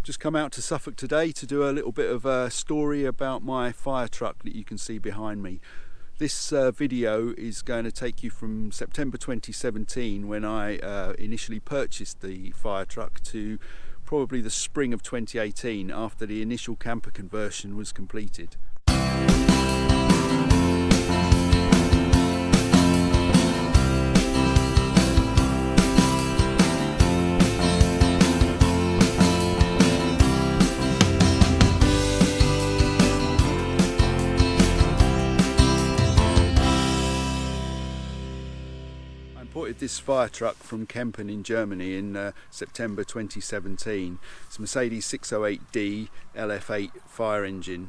Just come out to Suffolk today to do a little bit of a story about my fire truck that you can see behind me. This video is going to take you from September 2017, when I initially purchased the fire truck, to probably the spring of 2018, after the initial camper conversion was completed. Imported this fire truck from Kempen in Germany in September 2017. It's a Mercedes 608D LF8 Fire Engine.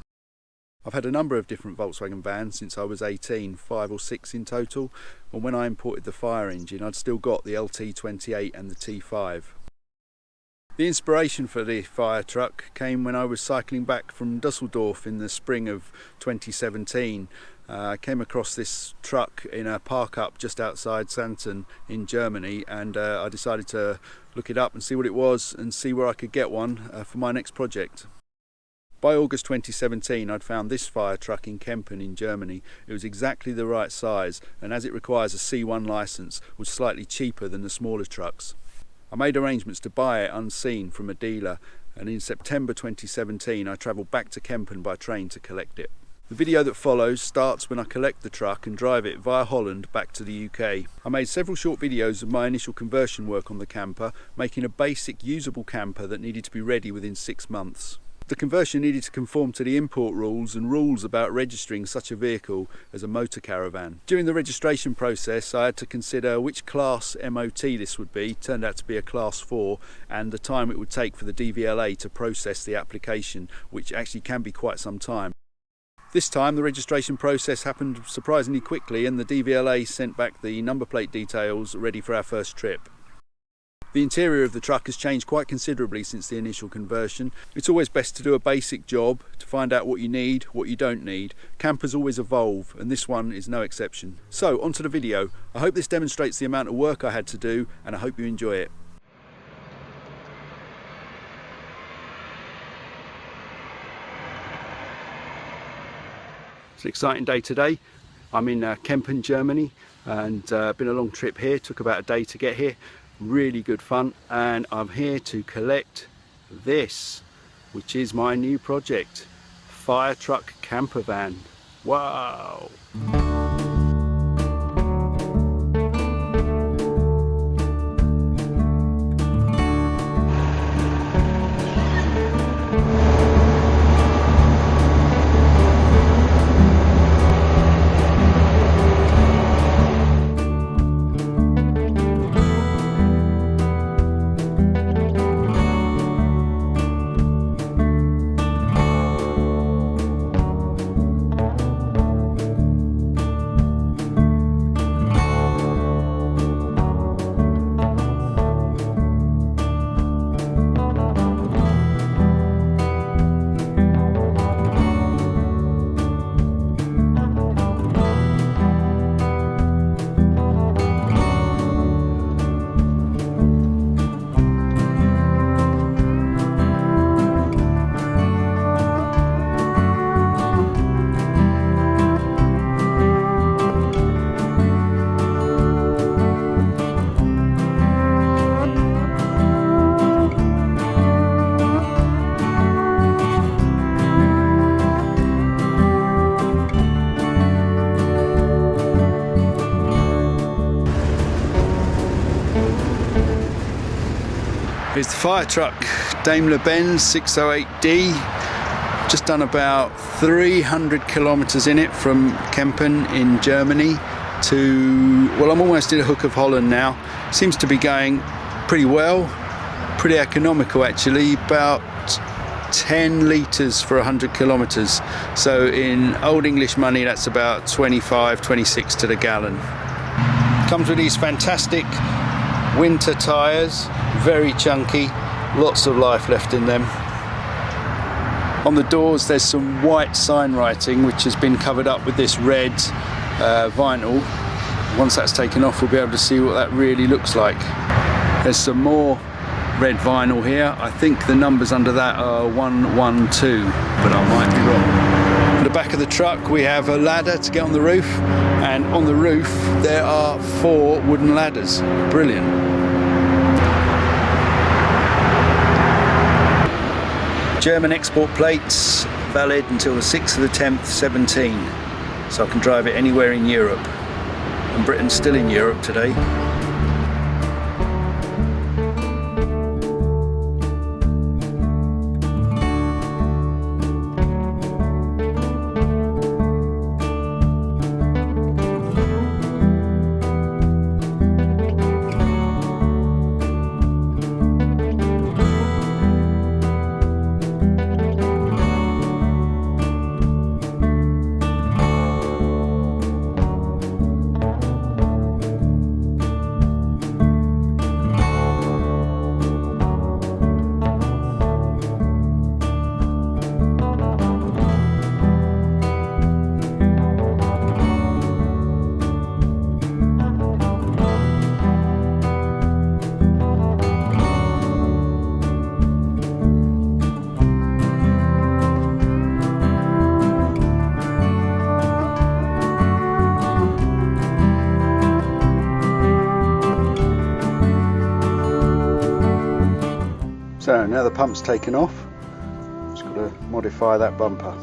I've had a number of different Volkswagen vans since I was 18, 5 or 6 in total, and when I imported the fire engine I'd still got the LT28 and the T5. The inspiration for the fire truck came when I was cycling back from Düsselfdorf in the spring of 2017. I came across this truck in a park-up just outside Santon in Germany, and I decided to look it up and see what it was and see where I could get one for my next project. By August 2017 I'd found this fire truck in Kempen in Germany. It was exactly the right size, and as it requires a C1 licence, was slightly cheaper than the smaller trucks. I made arrangements to buy it unseen from a dealer, and in September 2017 I travelled back to Kempen by train to collect it. The video that follows starts when I collect the truck and drive it via Holland back to the UK. I made several short videos of my initial conversion work on the camper, making a basic usable camper that needed to be ready within 6 months. The conversion needed to conform to the import rules and rules about registering such a vehicle as a motor caravan. During the registration process I had to consider which class MOT this would be. It turned out to be a class 4, and the time it would take for the DVLA to process the application, which actually can be quite some time. This time the registration process happened surprisingly quickly, and the DVLA sent back the number plate details ready for our first trip. The interior of the truck has changed quite considerably since the initial conversion. It's always best to do a basic job to find out what you need, what you don't need. Campers always evolve, and this one is no exception. So onto the video. I hope this demonstrates the amount of work I had to do, and I hope you enjoy it. It's an exciting day today. I'm in Kempen, Germany, and been a long trip here. Took about a day to get here. Really good fun, and I'm here to collect this, which is my new project, fire truck camper van. Wow! Here's the fire truck, Daimler Benz 608D. Just done about 300 kilometers in it from Kempen in Germany to, well, I'm almost in Hoek van Holland now. Seems to be going pretty well, pretty economical actually, about 10 litres for 100 kilometers. So in old English money that's about 25, 26 to the gallon. Comes with these fantastic winter tyres, very chunky, lots of life left in them. On the doors there's some white sign writing which has been covered up with this red vinyl. Once that's taken off we'll be able to see what that really looks like. There's some more red vinyl here. I think the numbers under that are 112, but I might be wrong. On the back of the truck we have a ladder to get on the roof, and on the roof there are 4 wooden ladders. Brilliant. German export plates, valid until the 6th of the 10th, 17. So I can drive it anywhere in Europe. And Britain's still in Europe today. So now the pump's taken off, just got to modify that bumper.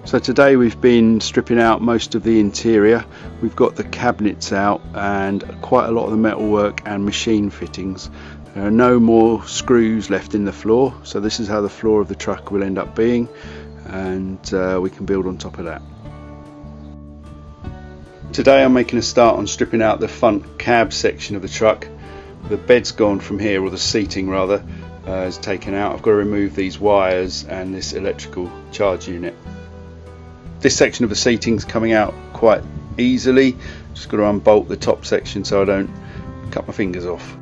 So today we've been stripping out most of the interior. We've got the cabinets out and quite a lot of the metalwork and machine fittings. There are no more screws left in the floor, so this is how the floor of the truck will end up being, and we can build on top of that. Today I'm making a start on stripping out the front cab section of the truck. The bed's gone from here, or the seating rather, is taken out. I've got to remove these wires and this electrical charge unit. This section of the seating's coming out quite easily. Just got to unbolt the top section so I don't cut my fingers off.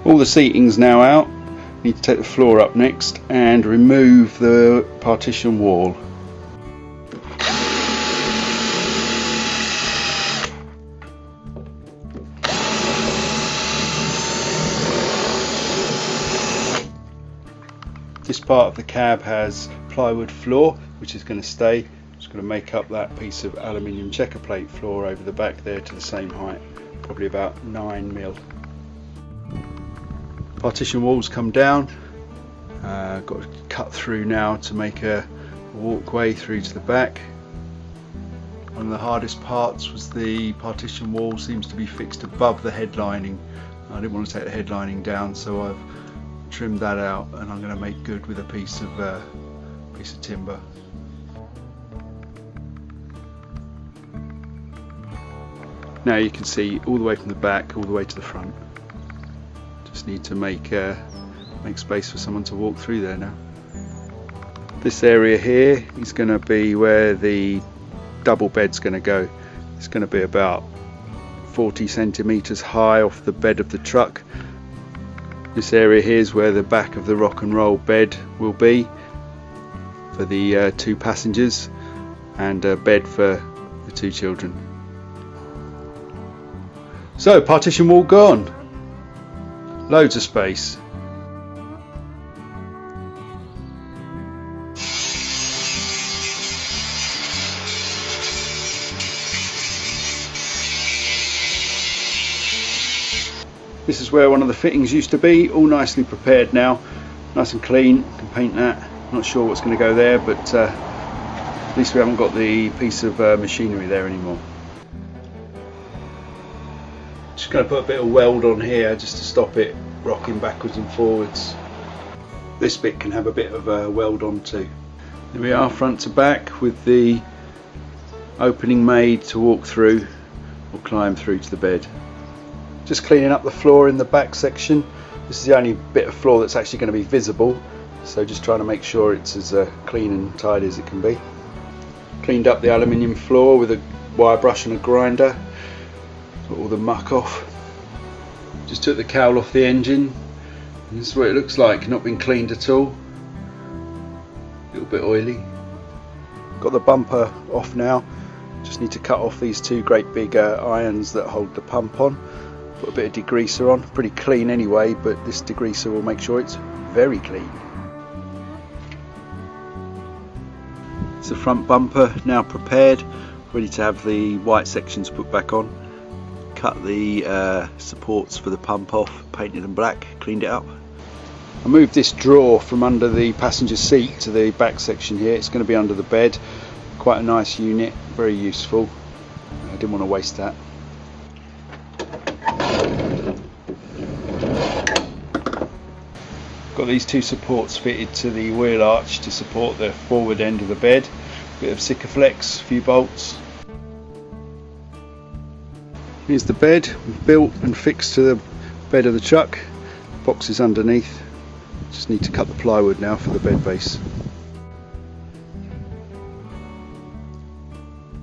All the seating's now out. Need to take the floor up next and remove the partition wall. This part of the cab has plywood floor, which is going to stay. Just going to make up that piece of aluminium checker plate floor over the back there to the same height, probably about 9mm. Partition walls come down. Got to cut through now to make a walkway through to the back. One of the hardest parts was the partition wall seems to be fixed above the headlining. I didn't want to take the headlining down, so I've trimmed that out, and I'm going to make good with a piece of timber. Now you can see all the way from the back all the way to the front. Just need to make space for someone to walk through there now. This area here is going to be where the double bed's going to go. It's going to be about 40 centimeters high off the bed of the truck. This area here is where the back of the rock and roll bed will be for the 2 passengers, and a bed for the 2 children. So partition wall gone. Loads of space. This is where one of the fittings used to be, all nicely prepared now, nice and clean. Can paint that. Not sure what's going to go there, but at least we haven't got the piece of machinery there anymore. Just going to put a bit of weld on here just to stop it rocking backwards and forwards. This bit can have a bit of weld on too. Here we are, front to back, with the opening made to walk through or climb through to the bed. Just cleaning up the floor in the back section. This is the only bit of floor that's actually going to be visible, so just trying to make sure it's as clean and tidy as it can be. Cleaned up the aluminium floor with a wire brush and a grinder, got all the muck off. Just took the cowl off the engine, and this is what it looks like, not been cleaned at all. A little bit oily. Got the bumper off now, just need to cut off these two great big irons that hold the pump on. Put a bit of degreaser on, pretty clean anyway, but this degreaser will make sure it's very clean. It's the front bumper now prepared, ready to have the white sections put back on. Cut the supports for the pump off, painted them black, cleaned it up. I moved this drawer from under the passenger seat to the back section here. It's going to be under the bed. Quite a nice unit, very useful. I didn't want to waste that. Got these two supports fitted to the wheel arch to support the forward end of the bed. Bit of Sikaflex, a few bolts. Here's the bed, we've built and fixed to the bed of the truck. Boxes underneath. Just need to cut the plywood now for the bed base.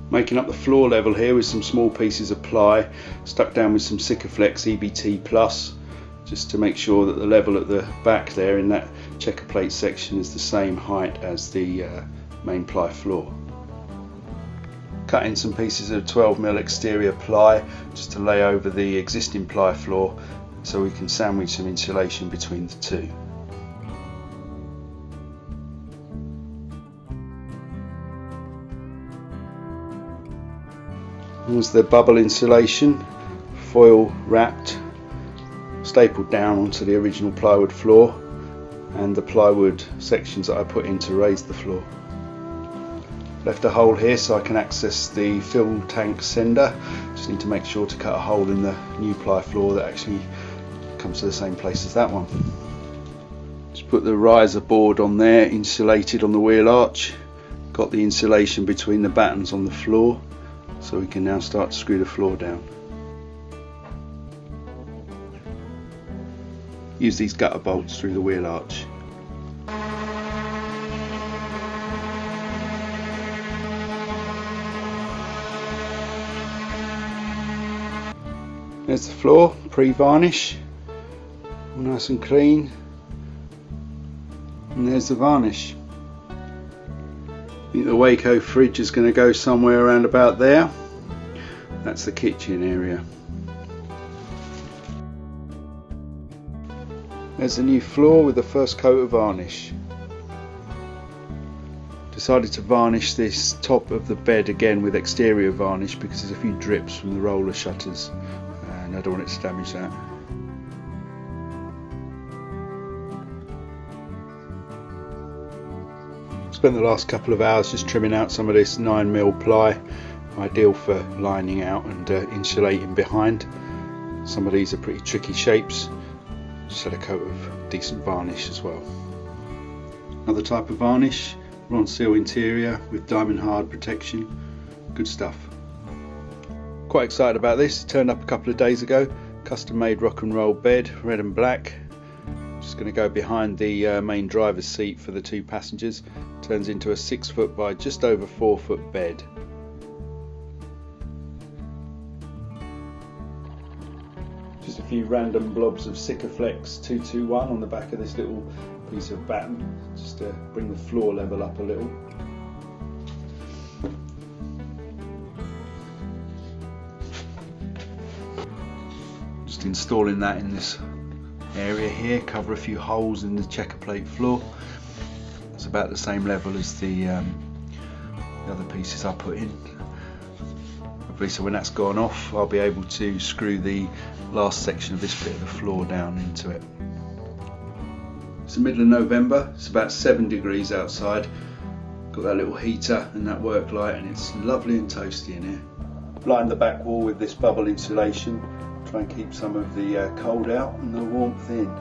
Making up the floor level here with some small pieces of ply, stuck down with some Sikaflex EBT Plus, just to make sure that the level at the back there in that checker plate section is the same height as the main ply floor. Cut in some pieces of 12mm exterior ply just to lay over the existing ply floor so we can sandwich some insulation between the two. Here's the bubble insulation, foil wrapped, stapled down onto the original plywood floor, and the plywood sections that I put in to raise the floor. Left a hole here so I can access the fill tank sender. Just need to make sure to cut a hole in the new ply floor that actually comes to the same place as that one. Just put the riser board on there, insulated on the wheel arch. Got the insulation between the battens on the floor, so we can now start to screw the floor down. Use these gutter bolts through the wheel arch. There's the floor, pre-varnish, all nice and clean, and there's the varnish. I think the Waco fridge is going to go somewhere around about there. That's the kitchen area. There's the new floor with the first coat of varnish. Decided to varnish this top of the bed again with exterior varnish because there's a few drips from the roller shutters and I don't want it to damage that. Spent the last couple of hours just trimming out some of this 9mm ply, ideal for lining out and insulating behind. Some of these are pretty tricky shapes. Just had a coat of decent varnish as well. Another type of varnish, Ronseal interior with diamond hard protection. Good stuff. Quite excited about this. It turned up a couple of days ago. Custom made rock and roll bed, red and black. Just going to go behind the main driver's seat for the two passengers. Turns into a 6 foot by just over 4 foot bed. Just a few random blobs of Sikaflex 221 on the back of this little piece of batten, just to bring the floor level up a little. Just installing that in this area here, cover a few holes in the checker plate floor. It's about the same level as the other pieces I put in. Hopefully, so when that's gone off, I'll be able to screw the last section of this bit of the floor down into it. It's the middle of November, it's about 7 degrees outside. Got that little heater and that work light, and it's lovely and toasty in here. Lined the back wall with this bubble insulation, try and keep some of the cold out and the warmth in.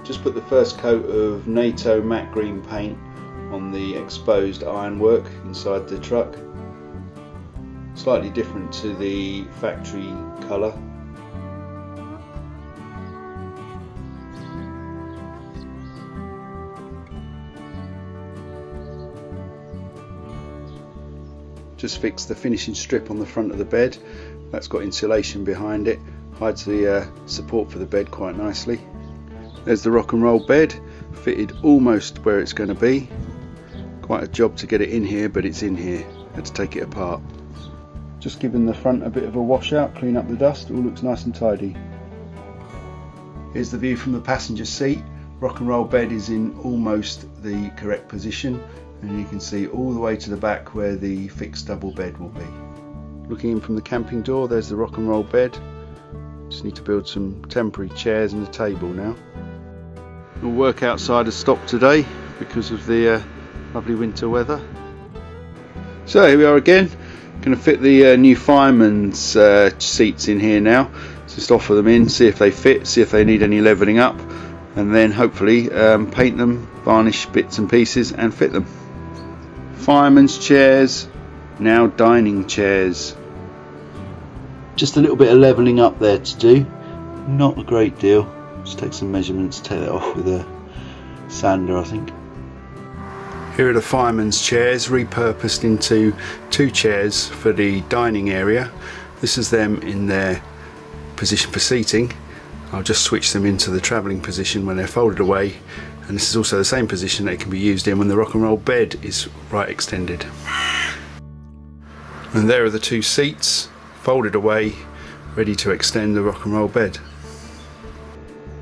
Just put the first coat of NATO matte green paint on the exposed ironwork inside the truck. Slightly different to the factory colour. Just fixed the finishing strip on the front of the bed. That's got insulation behind it, hides the support for the bed quite nicely. There's the rock and roll bed, fitted almost where it's going to be. Quite a job to get it in here, but it's in here. Had to take it apart. Just giving the front a bit of a wash out, clean up the dust. All looks nice and tidy. Here's the view from the passenger seat. Rock and roll bed is in almost the correct position, and you can see all the way to the back where the fixed double bed will be. Looking in from the camping door, there's the rock and roll bed. Just need to build some temporary chairs and a table now. All work outside has stopped today because of the lovely winter weather. So here we are again. Going to fit the new fireman's seats in here now. Just offer them in, see if they fit, see if they need any levelling up, and then hopefully paint them, varnish bits and pieces and fit them. Fireman's chairs, now dining chairs. Just a little bit of levelling up there to do, not a great deal. Just take some measurements, take that off with a sander I think. Here are the fireman's chairs, repurposed into 2 chairs for the dining area. This is them in their position for seating. I'll just switch them into the travelling position when they're folded away, and this is also the same position that it can be used in when the rock and roll bed is right extended. And there are the 2 seats, folded away, ready to extend the rock and roll bed.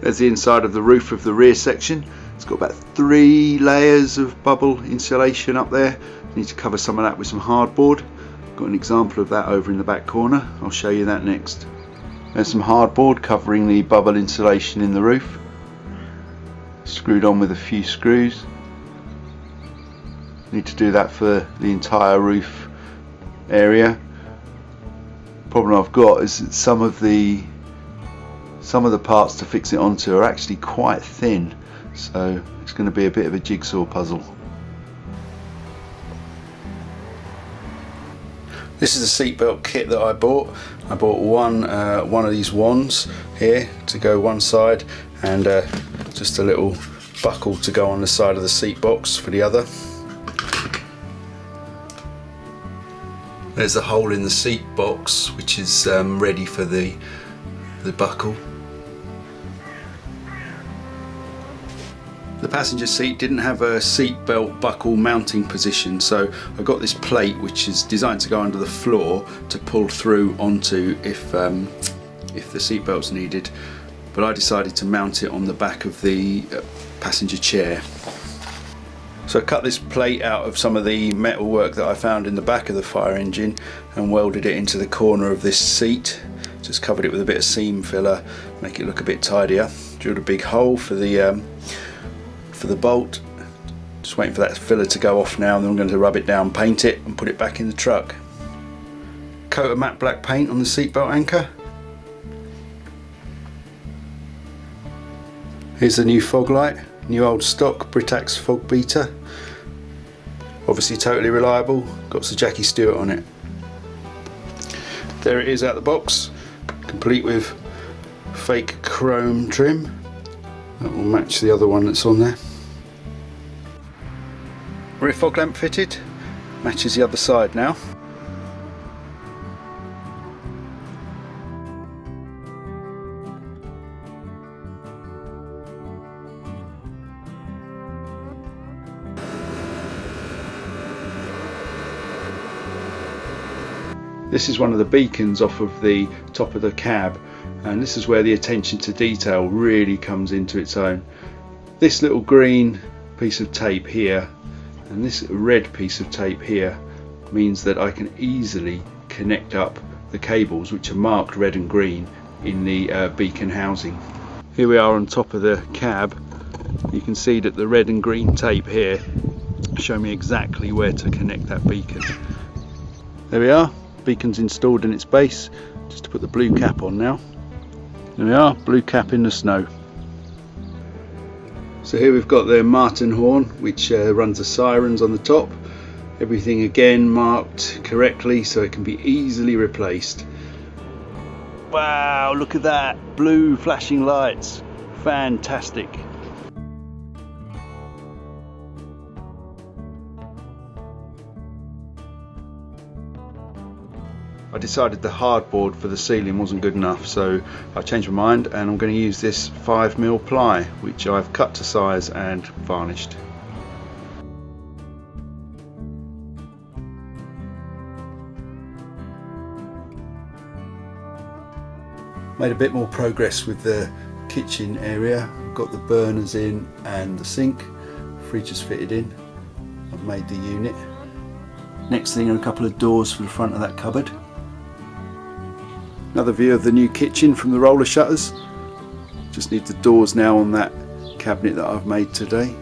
There's the inside of the roof of the rear section. It's got about 3 layers of bubble insulation up there. Need to cover some of that with some hardboard. Got an example of that over in the back corner. I'll show you that next. There's some hardboard covering the bubble insulation in the roof. Screwed on with a few screws. Need to do that for the entire roof area. Problem I've got is that some of the parts to fix it onto are actually quite thin, so it's going to be a bit of a jigsaw puzzle. This is the seatbelt kit that I bought. I bought one of these wands here to go one side, and just a little buckle to go on the side of the seat box for the other. There's a hole in the seat box which is ready for the buckle. The passenger seat didn't have a seat belt buckle mounting position, so I got this plate which is designed to go under the floor to pull through onto if the seat belt's needed, but I decided to mount it on the back of the passenger chair. So I cut this plate out of some of the metal work that I found in the back of the fire engine and welded it into the corner of this seat. Just covered it with a bit of seam filler, make it look a bit tidier. Drilled a big hole for the bolt. Just waiting for that filler to go off now, and then I'm going to rub it down, paint it and put it back in the truck. Coat of matte black paint on the seatbelt anchor. Here's the new fog light, new old stock Britax fog beater. Obviously totally reliable, got Sir Jackie Stewart on it. There it is out the box, complete with fake chrome trim. That will match the other one that's on there. Rear fog lamp fitted, matches the other side now. This is one of the beacons off of the top of the cab, and this is where the attention to detail really comes into its own. This little green piece of tape here and this red piece of tape here means that I can easily connect up the cables which are marked red and green in the beacon housing. Here we are on top of the cab. You can see that the red and green tape here show me exactly where to connect that beacon. There we are, beacon's installed in its base. Just to put the blue cap on now. There we are, blue cap in the snow. So here we've got the Martin horn, which runs the sirens on the top. Everything again marked correctly so it can be easily replaced. Wow, look at that, blue flashing lights, fantastic. I decided the hardboard for the ceiling wasn't good enough, so I changed my mind and I'm going to use this 5mm ply, which I've cut to size and varnished. Made a bit more progress with the kitchen area. Got the burners in and the sink. Fridge is fitted in. I've made the unit. Next thing are a couple of doors for the front of that cupboard. Another view of the new kitchen from the roller shutters. Just need the doors now on that cabinet that I've made today.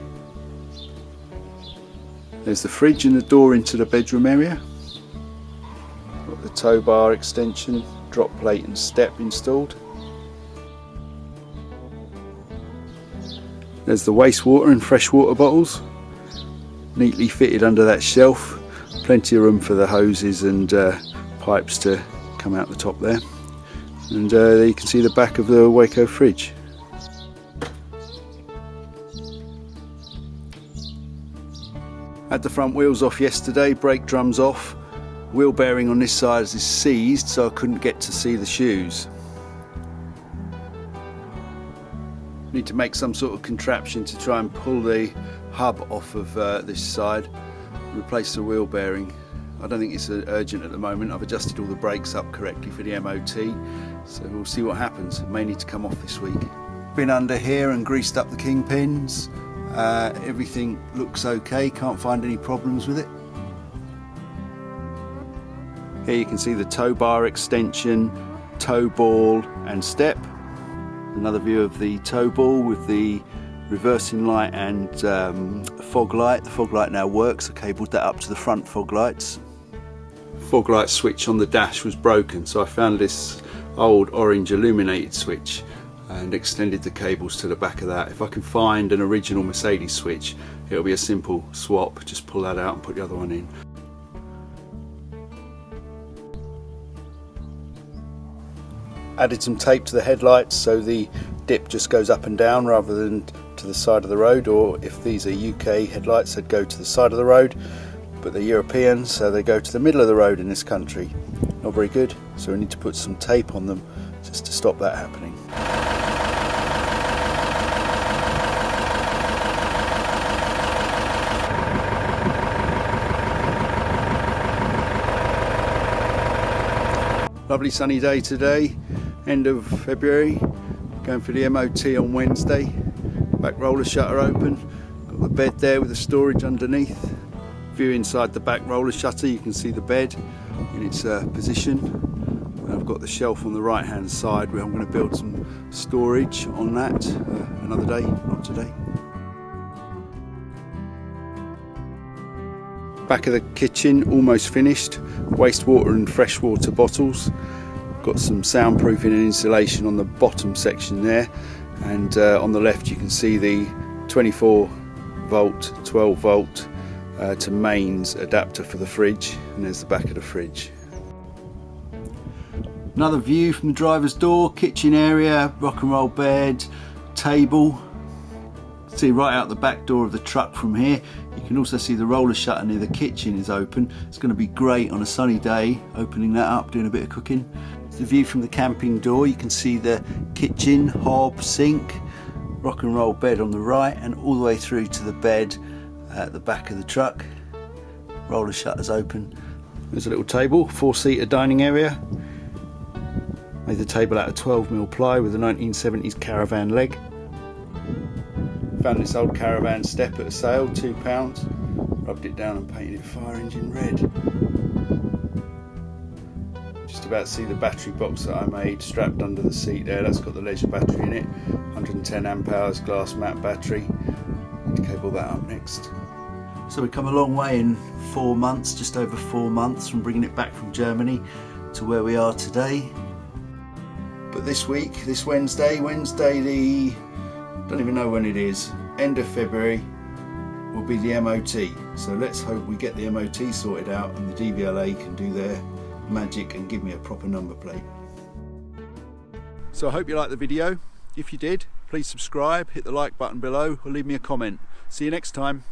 There's the fridge and the door into the bedroom area. Got the tow bar extension, drop plate and step installed. There's the wastewater and freshwater bottles, neatly fitted under that shelf. Plenty of room for the hoses and pipes to come out the top there. And there you can see the back of the Waco fridge. Had the front wheels off yesterday, brake drums off. Wheel bearing on this side is seized, so I couldn't get to see the shoes. Need to make some sort of contraption to try and pull the hub off of this side, replace the wheel bearing. I don't think it's urgent at the moment. I've adjusted all the brakes up correctly for the MOT, so we'll see what happens. It may need to come off this week. Been under here and greased up the kingpins. Everything looks okay, can't find any problems with it. Here you can see the tow bar extension, tow ball and step. Another view of the tow ball with the reversing light and fog light. The fog light now works. I cabled that up to the front fog lights. Fog light switch on the dash was broken, so I found this old orange illuminated switch and extended the cables to the back of that. If I can find an original Mercedes switch, it'll be a simple swap. Just pull that out and put the other one in. Added some tape to the headlights so the dip just goes up and down rather than to the side of the road, or if these are UK headlights they'd go to the side of the road, but they're European so they go to the middle of the road in this country. Not very good, so we need to put some tape on them just to stop that happening. Lovely sunny day today, end of February, going for the MOT on Wednesday. Back roller shutter open, got the bed there with the storage underneath. View inside the back roller shutter, you can see the bed in its position. And I've got the shelf on the right hand side where I'm going to build some storage on that another day, not today. Back of the kitchen almost finished, wastewater and freshwater bottles. Got some soundproofing and insulation on the bottom section there, and on the left you can see the 24 volt 12 volt to mains adapter for the fridge, and there's the back of the fridge. Another view from the driver's door, kitchen area, rock and roll bed, table. See right out the back door of the truck from here. You can also see the roller shutter near the kitchen is open. It's going to be great on a sunny day, opening that up, doing a bit of cooking. The view from the camping door, you can see the kitchen, hob, sink, rock and roll bed on the right, and all the way through to the bed at the back of the truck. Roller shutters open. There's a little table, 4-seater dining area. Made the table out of 12mm ply with a 1970s caravan leg. Found this old caravan step at a sale, £2. Rubbed it down and painted it fire engine red. Just about to see the battery box that I made strapped under the seat there. That's got the leisure battery in it, 110 amp hours glass mat battery. Need to cable that up next. So we've come a long way in 4 months, just over 4 months from bringing it back from Germany to where we are today. But this week, this Wednesday the, don't even know when it is, end of February will be the MOT. So let's hope we get the MOT sorted out and the DVLA can do their magic and give me a proper number plate. So I hope you liked the video. If you did, please subscribe, hit the like button below, or leave me a comment. See you next time.